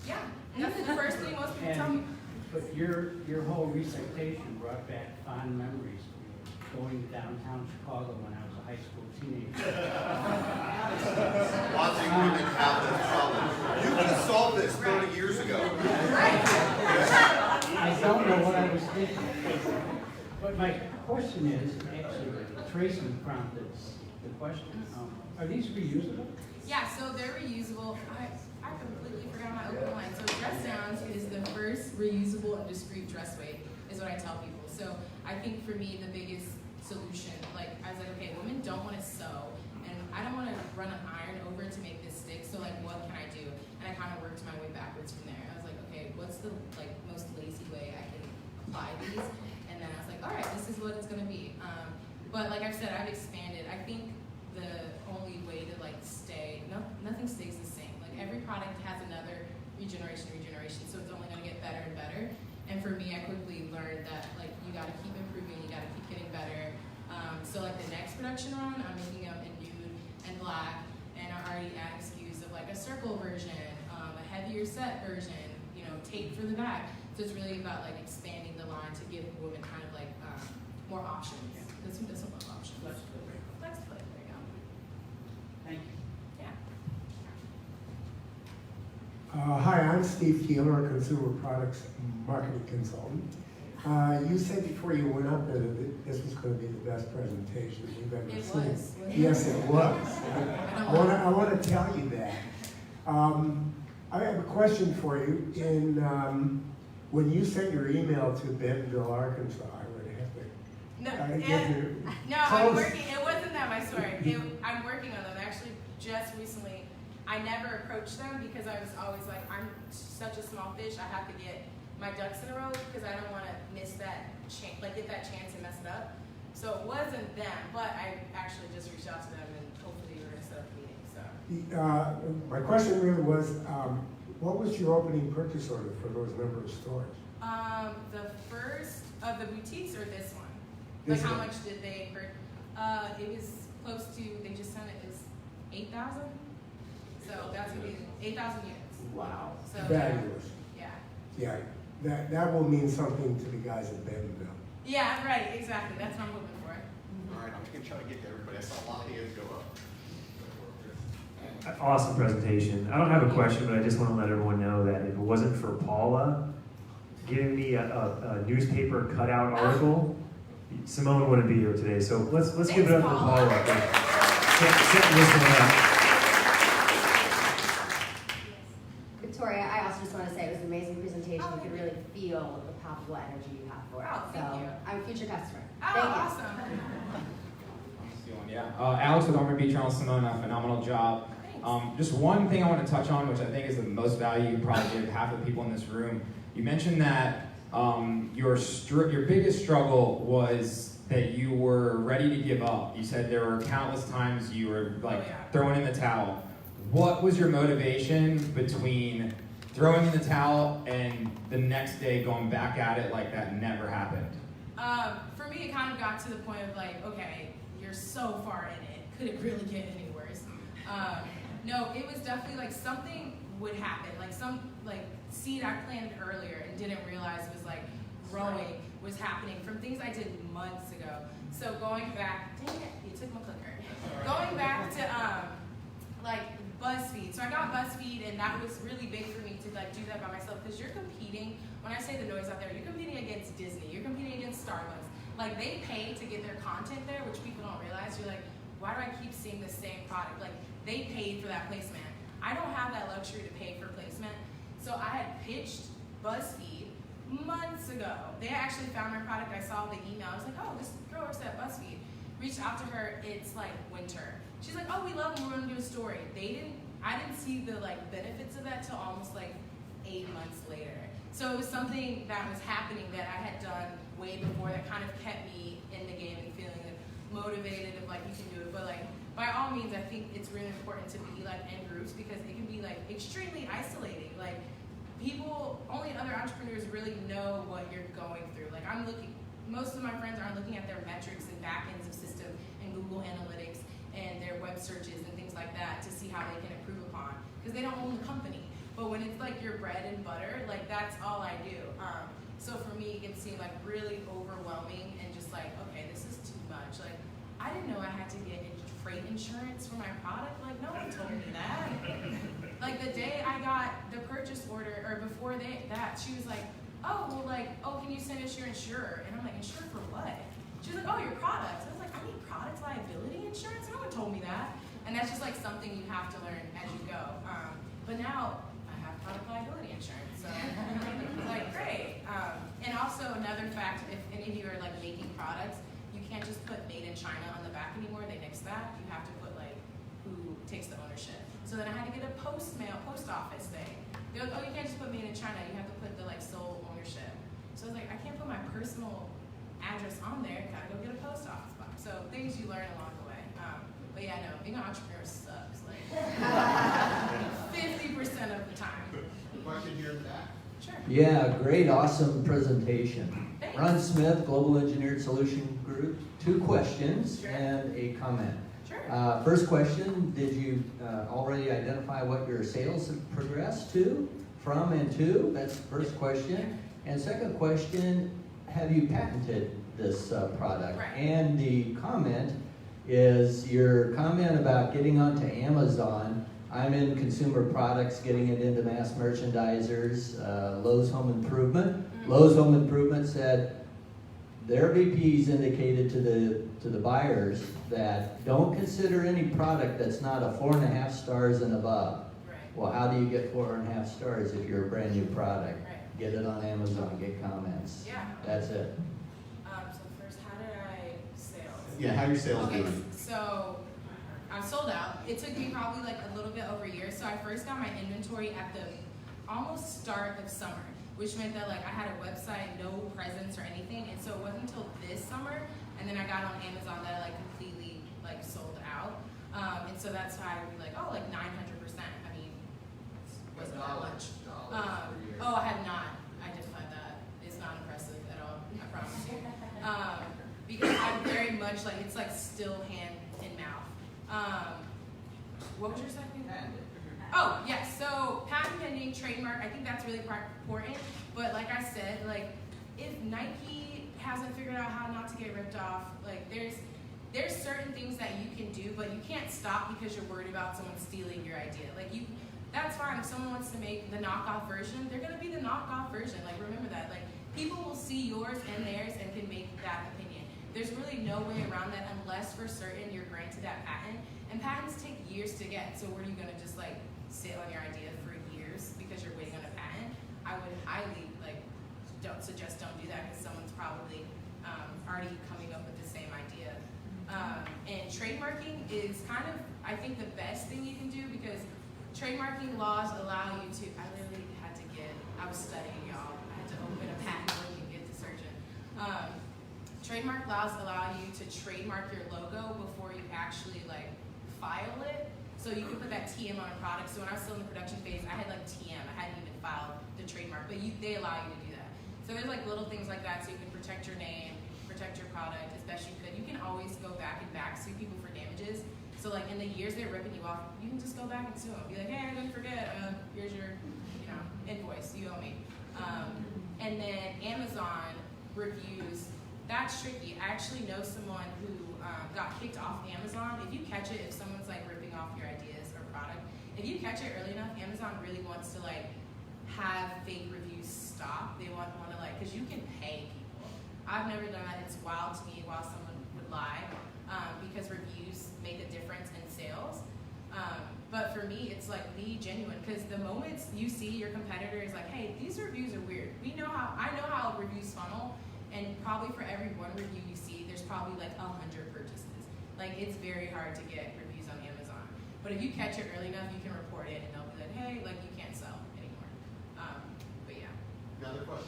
Yeah, that's the first thing most people tell me. But your whole recitation brought back fond memories of going downtown Chicago when I was a high school teenager. Watching women have this problem. You could have solved this 30 years ago. I don't know what I was thinking. But my question is, actually, Tracy prompted the question. Are these reusable? Yeah, so they're reusable. I completely forgot my open line. So dress downs is the first reusable and discreet dress weight, is what I tell people. So I think for me, the biggest solution, like I was like, okay, women don't want to sew, and I don't want to run an iron over to make this stick. So like, what can I do? And I kind of worked my way backwards from there. I was like, okay, what's the like most lazy way I can apply these? And then I was like, all right, this is what it's gonna be. But like I've said, I've expanded. I think the only way to like stay, nothing stays the same. Like every product has another regeneration, so it's only gonna get better and better. And for me, I quickly learned that like you gotta keep improving, you gotta keep getting better. So like the next production run, I'm making them in nude and black, and I'm already adding SKUs of like a circle version, a heavier set version, you know, tape for the back. So it's really about like expanding the line to give women kind of like more options. Because who doesn't love options? Flex play, there you go. Thank you. Yeah. Hi, I'm Steve Keeler, a consumer products marketing consultant. You said before you went up that this was going to be the best presentation you've ever It seen. was. Yes, it was. I want to tell you that. I have a question for you. When you sent your email to Bentonville, Arkansas, I would have to. I'm working. It wasn't that my story. I'm working on them. Actually, just recently, I never approached them because I was always like, I'm such a small fish. I have to get my ducks in a row because I don't want to miss that chance, like get that chance and mess it up. So it wasn't them, but I actually just reached out to them and hopefully we're gonna set up a meeting. So. My question really was, what was your opening purchase order for those number of stores? The first of the boutiques or this one? This like how one. much did they hurt? It was close to, they just sent it as 8,000. So that's gonna be 8,000 units. Wow. So Fabulous. yeah. Yeah, that will mean something to the guys at Bentonville. Yeah, right, exactly. That's what I'm hoping for. All right, I'm gonna try to get to everybody. I saw a lot of hands go up. Awesome presentation. I don't have a question, but I just want to let everyone know that if it wasn't for Paula giving me a newspaper cutout article, Simone wouldn't be here today. So let's give it up for Paula. Setting this one up. Victoria, I also just want to say it was an amazing presentation. You could really feel the palpable energy you have for it. Oh, thank you. I'm a future customer. Oh, Thank you. awesome. Yeah, Alex with Ormond Beach Journal Simone, a phenomenal job. Just one thing I want to touch on, which I think is the most value you probably give half of the people in this room. You mentioned that your biggest struggle was that you were ready to give up. You said there were countless times you were like throwing in the towel. What was your motivation between throwing in the towel and the next day going back at it like that never happened? For me, it kind of got to the point of like, okay, you're so far in it. Could it really get any worse? No, it was definitely like something would happen. Like some seed I planted earlier and didn't realize was like growing was happening from things I did months ago. So going back, dang it, you took my clicker. Going back to like BuzzFeed. So I got BuzzFeed and that was really big for me to like do that by myself because you're competing, when I say the noise out there, you're competing against Disney, you're competing against Starbucks. Like they pay to get their content there, which people don't realize. You're like, why do I keep seeing the same product? Like they paid for that placement. I don't have that luxury to pay for placement. So I had pitched BuzzFeed months ago. They actually found my product. I saw the email. I was like, oh, this girl works at BuzzFeed. Reached out to her. It's like winter. She's like, oh, we love them. We're gonna do a story. I didn't see the like benefits of that till almost like 8 months later. So it was something that was happening that I had done way before that kind of kept me in the game and feeling like motivated of like, you can do it. But like, by all means, I think it's really important to be like in groups because it can be like extremely isolating. Like only other entrepreneurs really know what you're going through. Like most of my friends aren't looking at their metrics and backends of system and Google Analytics and their web searches and things like that to see how they can improve upon because they don't own the company. But when it's like your bread and butter, like that's all I do. So for me, it seemed like really overwhelming and just like, okay, this is too much. Like I didn't know I had to get freight insurance for my product. Like no one told me that. Like the day I got the purchase order, or before that, she was like, oh, well, like, oh, can you send us your insurer? And I'm like, insurer for what? She was like, oh, your products. I was like, I need product liability insurance? No one told me that. And that's just like something you have to learn as you go. But now I have product liability insurance, so like great. And also another fact, if any of you are like making products, you can't just put made in China on the back anymore. They nixed that. You have to put like who takes the ownership. So then I had to get a post office thing. They're like, oh, you can't just put made in China. You have to put the like sole ownership. So I was like, I can't put my personal address on there. Gotta go get a post office box. So things you learn along the way. But yeah, no, being an entrepreneur sucks. Like 50% of the time. Question here in the back. Sure. Yeah, great, awesome presentation. Thanks. Ron Smith, Global Engineered Solution Group. 2 questions Sure. and a comment. Sure. First question, did you already identify what your sales have progressed to, from and to? That's the first question. And second question, have you patented this product? Right. And the comment is your comment about getting onto Amazon. I'm in consumer products, getting it into mass merchandisers, Lowe's Home Improvement. Lowe's Home Improvement said their VPs indicated to the buyers that don't consider any product that's not a 4.5 stars and above. Right. Well, how do you get 4.5 stars if you're a brand new product? Right. Get it on Amazon, get comments. Yeah. That's it. So first, how did I sales? Yeah, how are your sales Okay, doing? so I'm sold out. It took me probably like a little bit over a year. So I first got my inventory at the almost start of summer, which meant that like I had a website, no presence or anything. And so it wasn't until this summer, and then I got on Amazon that I like completely like sold out. And so that's why I'd be like, oh, like 900%. I mean, wasn't that much. Oh, I have not identified that. It's not impressive at all, I promise you. Because I'm very much like, it's like still hand in mouth. What was your second? Oh, yes, so patent pending, trademark, I think that's really important. But like I said, like if Nike hasn't figured out how not to get ripped off, like there's certain things that you can do, but you can't stop because you're worried about someone stealing your idea. Like that's fine. If someone wants to make the knockoff version, they're gonna be the knockoff version. Like remember that. Like people will see yours and theirs and can make that opinion. There's really no way around that unless for certain you're granted that patent. And patents take years to get. So what are you gonna just like sit on your idea for years because you're waiting on a patent? I would highly don't do that because someone's probably already coming up with the same idea. And trademarking is kind of, I think, the best thing you can do because trademarking laws allow you to, I was studying, y'all. I had to open a patent book and get to searching. Trademark laws allow you to trademark your logo before you actually file it. So you can put that TM on a product. So when I was still in the production phase, I had TM. I hadn't even filed the trademark, but they allow you to do that. So there's little things like that, so you can protect your name, protect your product as best you could. You can always go back and sue people for damages. So in the years they're ripping you off, you can just go back and sue them. Be like, hey, I didn't forget. Here's your, invoice. You owe me. And then Amazon reviews. That's tricky. I actually know someone who got kicked off Amazon. If you catch it, if someone's ripping off your ideas or product, if you catch it early enough, Amazon really wants to have fake reviews stop. They want to because you can pay people. I've never done that. It's wild to me while someone would lie because reviews make a difference in sales. But for me, it's be genuine because the moment you see your competitor is hey, these reviews are weird. I know how reviews funnel, and probably for every one review you see, there's probably 100 purchases. It's very hard to get reviews on Amazon. But if you catch it early enough, you can report it, and they'll be hey, you can't sell anymore.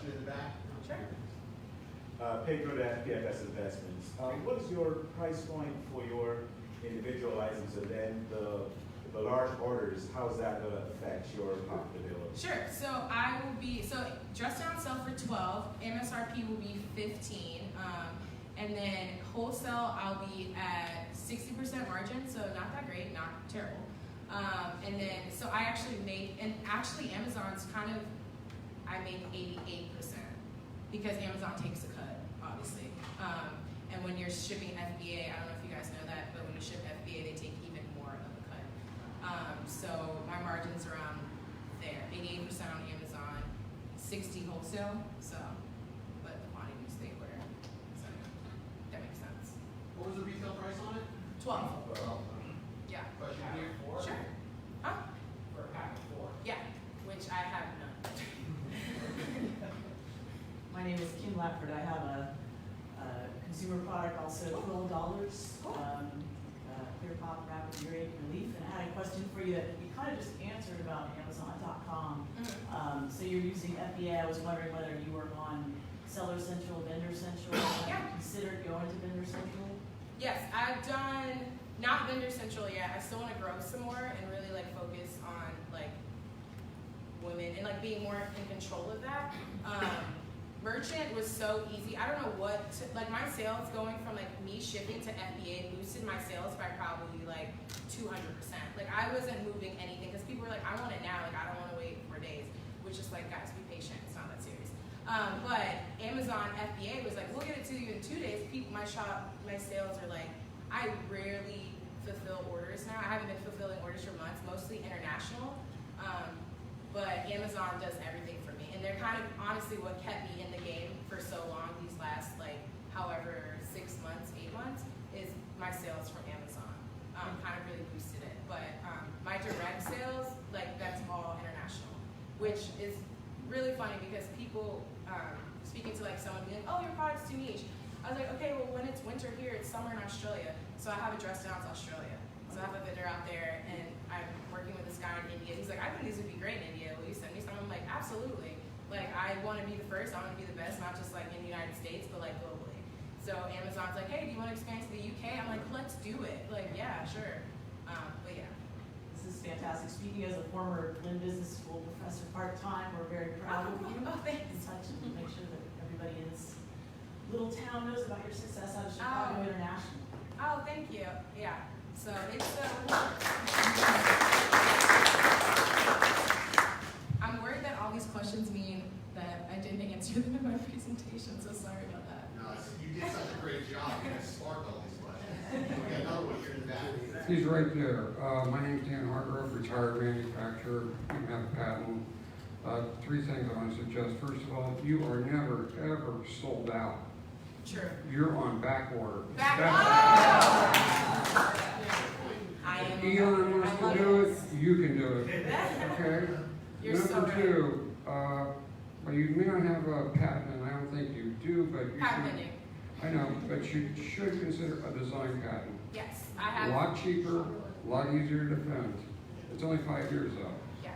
question in the back. Sure. Pedro to FPFS Investments. What is your price point for your individual items, and then the large orders, how is that going to affect your profitability? Sure. So I will be, dress down sell for 12, MSRP will be 15, and then wholesale I'll be at 60% margin, so not that great, not terrible. And then, so I actually make, and actually Amazon's kind of, I make 88% because Amazon takes a cut, obviously. And when you're shipping FBA, I don't know if you guys know that, but when you ship FBA, they take even more of a cut. So my margin's around there, 88% on Amazon, 60 wholesale, so, but the quantities stay where, so that makes sense. What was the retail price on it? 12. Well, Yeah. question here. Sure. Huh? For a pack of 4. Yeah, which I have none. My name is Kim Lapford. I have a consumer product, also $12, Clear Pop Rapid Urate Relief. And I had a question for you that you kind of just answered about Amazon.com. So you're using FBA. I was wondering whether you work on Seller Central, Vendor Central. Yeah. Have you considered going to Vendor Central? Yes, I've done, not Vendor Central yet. I still want to grow some more and really like focus on like women and like being more in control of that. Merchant was so easy. I don't know what, like my sales going from like me shipping to FBA boosted my sales by probably like 200%. Like I wasn't moving anything because people were like, I want it now. Like I don't want to wait 4 days, which is like, guys, be patient. It's not that serious. But Amazon FBA was like, we'll get it to you in 2 days. People, my sales are like, I rarely fulfill orders now. I haven't been fulfilling orders for months, mostly international. But Amazon does everything for me. And they're kind of honestly what kept me in the game for so long, these last like, however, 6 months, 8 months, is my sales from Amazon. Kind of really boosted it. But my direct sales, like that's all international, which is really funny because people, speaking to like someone being like, oh, your product's too niche. I was like, okay, well when it's winter here, it's summer in Australia. So I have a dress down to Australia. So I have a vendor out there and I'm working with this guy in India. He's like, I think these would be great in India. Will you send me some? I'm like, absolutely. Like I want to be the first, I want to be the best, not just like in the United States, but like globally. So Amazon's like, hey, do you want to expand to the UK? I'm like, let's do it. Like, yeah, sure. But yeah. This is fantastic. Speaking as a former Lynn Business School professor part-time, we're very proud of you. Oh, thanks. In touch and make sure that everybody in this little town knows about your success out of Chicago International. Oh, thank you. Yeah. So it's I'm worried that all these questions mean that I didn't answer them in my presentation, so sorry about that. No, you did such a great job. You sparked all these questions. Okay, another one here in the back. He's right there. My name's Dan Hargrove, retired manufacturer. You have a patent. 3 things I want to suggest. First of all, you are never, ever sold out. True. You're on back order. Elon wants to do it, you can do it. Okay? You're so Number right. 2, well, you may not have a patent, and I don't think you do, but you Patenting. I know, but you should consider a design patent. Yes, I have. A lot cheaper, a lot easier to defend. It's only 5 years though. Yeah.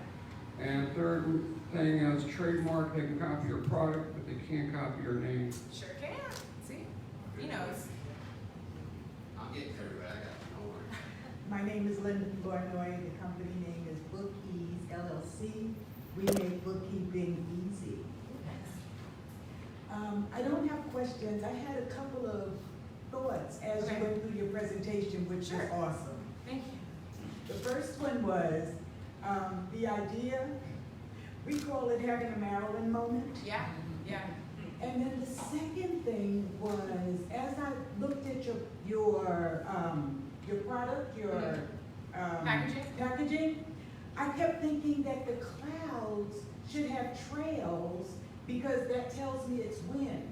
And third thing is trademark, they can copy your product, but they can't copy your name. Sure can. See? He knows. I'm getting to everybody. I got it. Don't worry. My name is Linda Flournoy. The company name is Book Ease LLC. We make bookkeeping easy. I don't have questions. I had a couple of thoughts as you went through your presentation, which was awesome. Thank you. The first one was the idea, we call it having a Maryland moment. Yeah, yeah. And then the second thing was, as I looked at your product, your packaging, I kept thinking that the clouds should have trails because that tells me it's wind.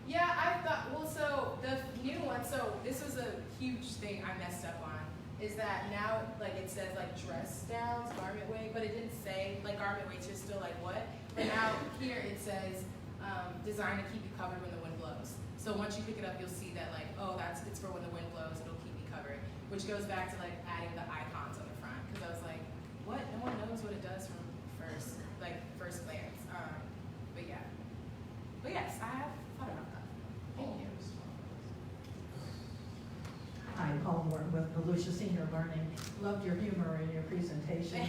Yeah, I thought, well, so the new one, so this was a huge thing I messed up on, is that now, like, it says, like, dress downs, garment weight, but it didn't say, like, garment weights are still, like, what? But now, here it says, designed to keep you covered when the wind blows. So once you pick it up, you'll see that, like, oh, it's for when the wind blows, it'll keep you covered, which goes back to, like, adding the icons on the front, because I was like, what? No one knows what it does from first glance. But yeah. Volusia Senior Learning. Loved your humor in your presentation.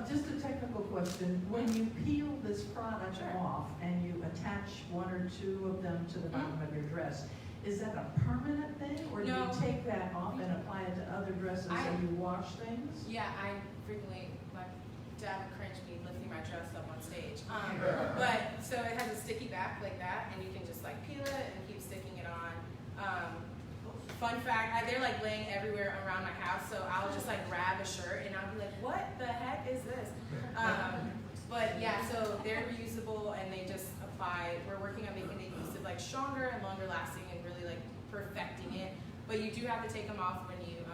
Just a technical question. When you peel this product off and you attach one or two of them to the bottom of your dress, is that a permanent thing, or do you take that off and apply it to other dresses and you wash things? Yeah, I frequently, my dad would cringe me lifting my dress up on stage. But, so it has a sticky back like that, and you can just like peel it and keep sticking it on. Fun fact, they're like laying everywhere around my house, so I'll just like grab a shirt and I'll be like, what the heck is this? But yeah, so they're reusable and they just apply. We're working on making the adhesive like stronger and longer lasting and really like perfecting it. But you do have to take them off when you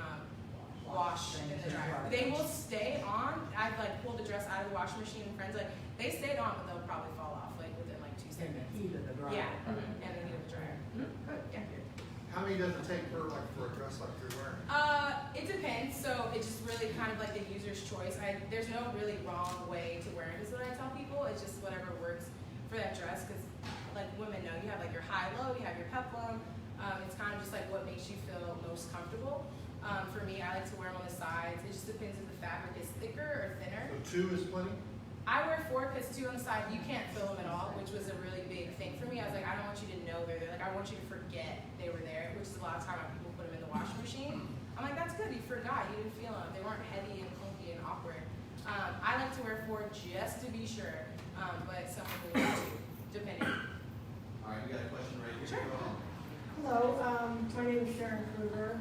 wash in the dryer. They will stay on. I've like pulled the dress out of the washing machine and friends like, they stayed on, but they'll probably fall off like within like 2 seconds. And the heat of the dryer. Yeah, and the heat of the dryer. Good, yeah. How many does it take for a dress like you're wearing? It depends. So it's just really kind of like the user's choice. There's no really wrong way to wear it is what I tell people. It's just whatever works for that dress, because like women know, you have like your high-low, you have your peplum. It's kind of just like what makes you feel most comfortable. For me, I like to wear them on the sides. It just depends if the fabric is thicker or thinner. So 2 is plenty? I wear 4 because 2 on the side, you can't fill them at all, which was a really big thing for me. I was like, I don't want you to know they're there. Like, I want you to forget they were there, which is a lot of time when people put them in the washing machine. I'm like, that's good. You forgot. You didn't feel them. They weren't heavy and clunky and awkward. I like to wear 4 just to be sure, but some people wear 2, depending. All right, we got a question right here. Sure. Hello, my name is Sharon Kruger.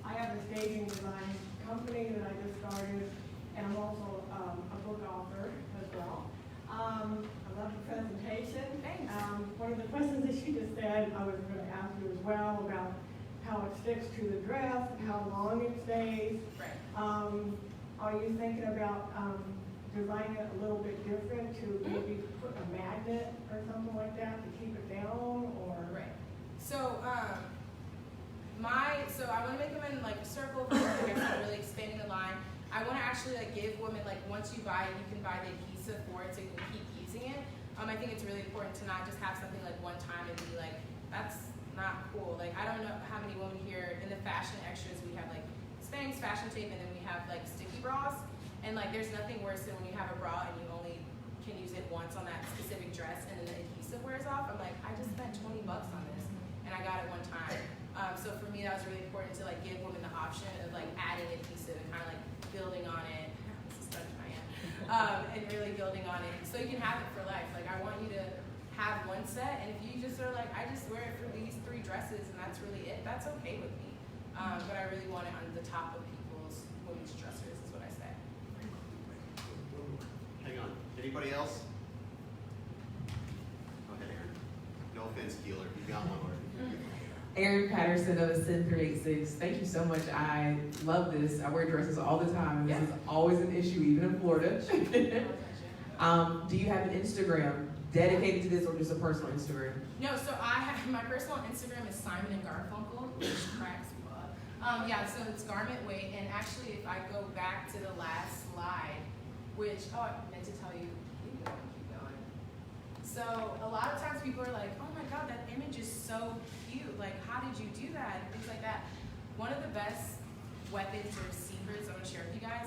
I have a staging design company that I just started, and I'm also a book author as well. I love the presentation. Thanks. One of the questions that she just said, I was going to ask you as well about how it sticks to the dress, how long it stays. Right. Are you thinking about designing it a little bit different to maybe put a magnet or something like that to keep it down, or? Right. So, I want to make them in like a circle, but I'm really expanding the line. I want to actually like give women, like once you buy it, you can buy the adhesive for it so you can keep using it. I think it's really important to not just have something like one time and be like, that's not cool. Like, I don't know how many women here in the fashion extras, we have like Spanx, fashion tape, and then we have like sticky bras. And like, there's nothing worse than when you have a bra and you only can use it once on that specific dress and then the adhesive wears off. I'm like, I just spent 20 bucks on this and I got it one time. So for me, that was really important to like give women the option of like adding adhesive and kind of like building on it. This is stuck in my hand. And really building on it so you can have it for life. Like, I want you to have one set, and if you just are like, I just wear it for these 3 dresses and that's really it, that's okay with me. But I really want it on the top of people's women's dressers is what I say. Hang on. Anybody else? Okay, Aaron. No offense, Keeler. You got one word. Erin Patterson of Ascend 386. Thank you so much. I love this. I wear dresses all the time, and this is always an issue, even in Florida. Do you have an Instagram dedicated to this, or just a personal Instagram? No, so I have my personal Instagram is Simon and Garfunkel, which cracks me up. Yeah, so it's garment weight, and actually, if I go back to the last slide, which I meant to tell you, keep going. So a lot of times people are like, oh my God, that image is so cute. Like, how did you do that? And things like that. One of the best weapons or secrets I'm gonna share with you guys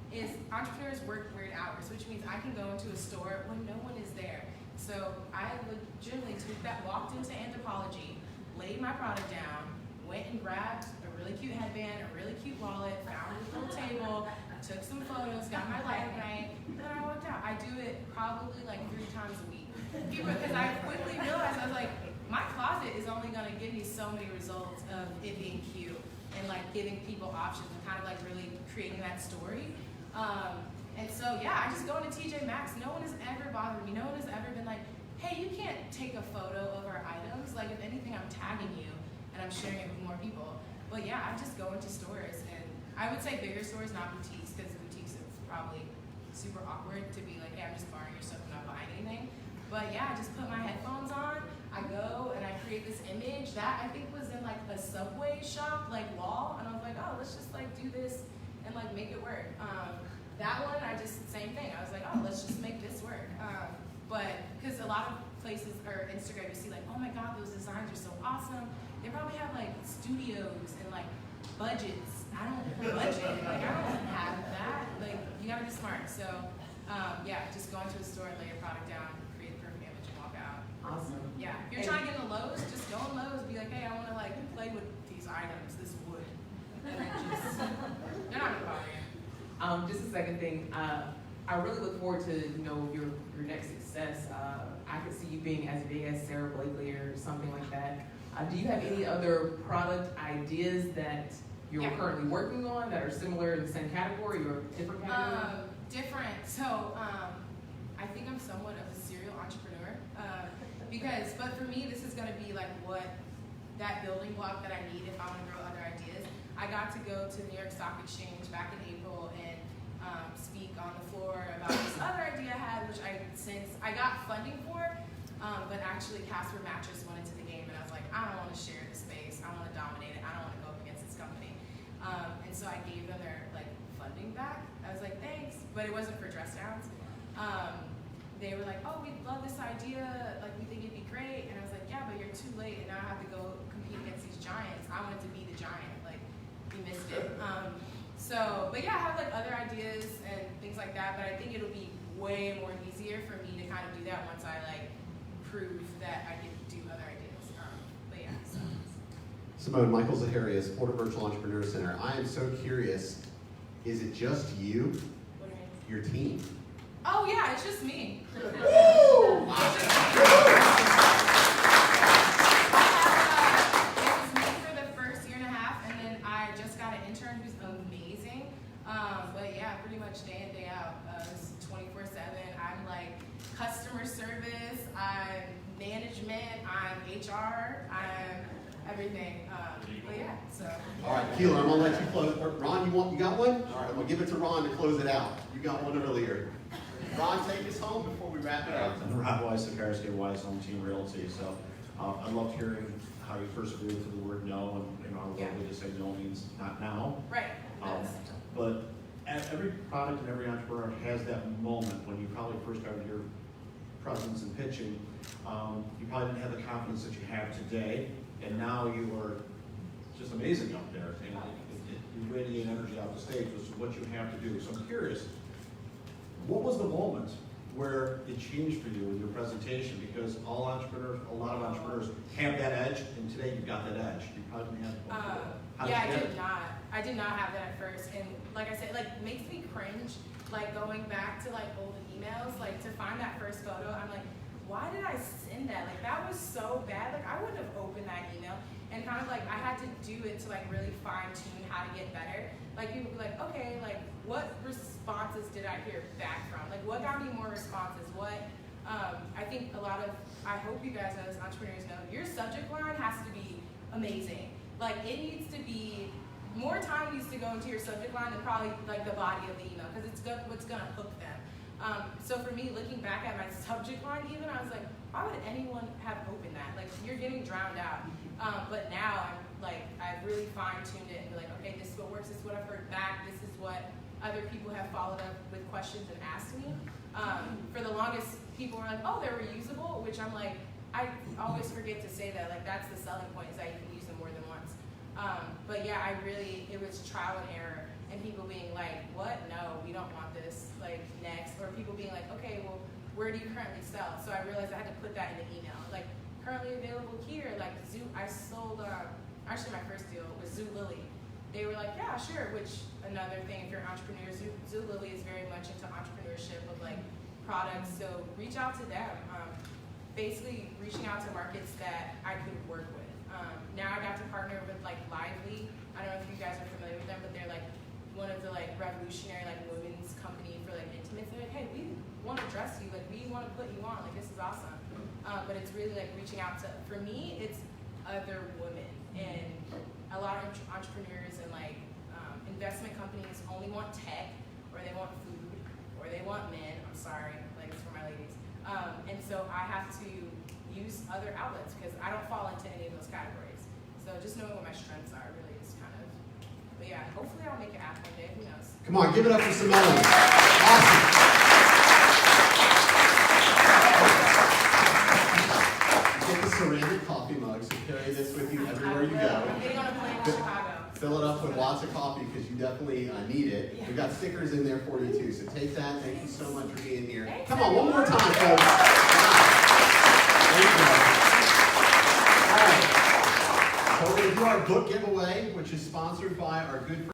is entrepreneurs work weird hours, which means I can go into a store when no one is there. So I legitimately walked into Anthropologie, laid my product down, went and grabbed a really cute headband, a really cute wallet, found a little table, took some photos, got my light right, and then I walked out. I do it probably like 3 times a week. Because I quickly realized, I was like, my closet is only gonna give me so many results of it being cute and like giving people options and kind of like really creating that story. And so yeah, I just go into TJ Maxx. No one has ever bothered me. No one has ever been like, hey, you can't take a photo of our items. Like, if anything, I'm tagging you and I'm sharing it with more people. But yeah, I just go into stores, and I would say bigger stores, not boutiques, because boutiques is probably super awkward to be like, hey, I'm just borrowing your stuff and not buying anything. But yeah, I just put my headphones on, I go and I create this image that I think was in like a Subway shop, like wall, and I was like, oh, let's just like do this and like make it work. That one, same thing. I was like, oh, let's just make this work. But because a lot of places or Instagram, you see like, oh my God, those designs are so awesome. They probably have like studios and like budgets I don't budget. Like, I don't have that. Like, you gotta be smart. So, yeah, just go into a store and lay your product down, create the perfect image, and walk out. Awesome. Yeah, if you're trying to get in the Lowe's, just go in Lowe's. Be like, hey, I want to like play with these items, this wood, and then just they're not gonna bother you. Just a second thing. I really look forward to your next success. I could see you being as big as Sarah Blakely or something like that. Do you have any other product ideas that you're currently working on that are similar in the same category or different category? Different. So I think I'm somewhat of a serial entrepreneur but for me, this is gonna be like what that building block that I need if I want to grow other ideas. I got to go to the New York Stock Exchange back in April and speak on the floor about this other idea I had, which I got funding for, but actually Casper Mattress went into the game, and I was like, I don't want to share the space. I want to dominate it. I don't want to go up against this company. And so I gave them their funding back. I was like, thanks, but it wasn't for dress downs. They were like, oh, we love this idea. Like, we think it'd be great. And I was like, yeah, but you're too late, and now I have to go compete against these giants. I wanted to be the giant. Like, we missed it. But yeah, I have other ideas and things like that, but I think it'll be way more easier for me to kind of do that once I prove that I can do other ideas. But yeah. So. Simone, Michael Zaharias, Porter Virtual Entrepreneur Center. I am so curious, is it just you, your team? Oh yeah, it's just me. Woo! It was me for the first year and a half, and then I just got an intern who's amazing. But yeah, pretty much day in, day out. It's 24/7. I'm customer service, I'm management, I'm HR, I'm everything. But yeah, so. All right, Keeler, I'm gonna let you close. Ron, you got one? All right, I'm gonna give it to Ron to close it out. You got one earlier. Ron, take us home before we wrap it up. I'm Ron Weiss, Sakarsky Weiss Home Team Realty. So I loved hearing how you persevered to the word no, and our way to say no means not now. Right. But every product and every entrepreneur has that moment when you probably first started your presence and pitching. You probably didn't have the confidence that you have today, and now you are just amazing up there. And you radiate energy off the stage, which is what you have to do. So I'm curious, what was the moment where it changed for you in your presentation? Because a lot of entrepreneurs have that edge, and today you've got that edge. You probably didn't have it before. Yeah, I did not have that at first, and like I said, it makes me cringe. Going back to old emails, to find that first photo, I'm like, why did I send that? That was so bad. I wouldn't have opened that email, and kind of I had to do it to really fine tune how to get better. People would be okay, what responses did I hear back from? What got me more responses? What, I think I hope you guys know, as entrepreneurs know, your subject line has to be amazing. It needs to be, more time needs to go into your subject line than probably the body of the email, because it's what's gonna hook them. So for me, looking back at my subject line even, I was like, why would anyone have opened that? You're getting drowned out. But now I've really fine-tuned it and be okay, this is what works, this is what I've heard back, this is what other people have followed up with questions and asked me. For the longest, people were oh, they're reusable, which I'm I always forget to say that, that's the selling point, is that you can use them more than once. But yeah, it was trial and error, and people being what? No, we don't want this, next. Or people being okay, well, where do you currently sell? So I realized I had to put that in the email. Currently available here, Zoo, I sold, actually my first deal was Zoo Lily. They were yeah, sure, which another thing, if you're an entrepreneur, Zoo Lily is very much into entrepreneurship of products, so reach out to them. Basically reaching out to markets that I could work with. Now I got to partner with Lively. I don't know if you guys are familiar with them, but they're one of the revolutionary women's company for intimates. They're hey, we want to dress you, we want to put you on, this is awesome. But it's really reaching out to, for me, it's other women, and a lot of entrepreneurs and investment companies only want tech, or they want food, or they want men. I'm sorry, it's for my ladies. And so I have to use other outlets because I don't fall into any of those categories. So just knowing what my strengths are really is kind of, but yeah, hopefully I'll make it happen one day, who knows. Come on, give it up for Simone. Awesome. Get the ceramic coffee mugs and carry this with you everywhere you go. Big on a plane in Chicago. Fill it up with lots of coffee because you definitely need it. We've got stickers in there for you too, so take that. Thank you so much for being here. Come on, one more time, folks. There you go. All right. So we're going to do our book giveaway, which is sponsored by our good friend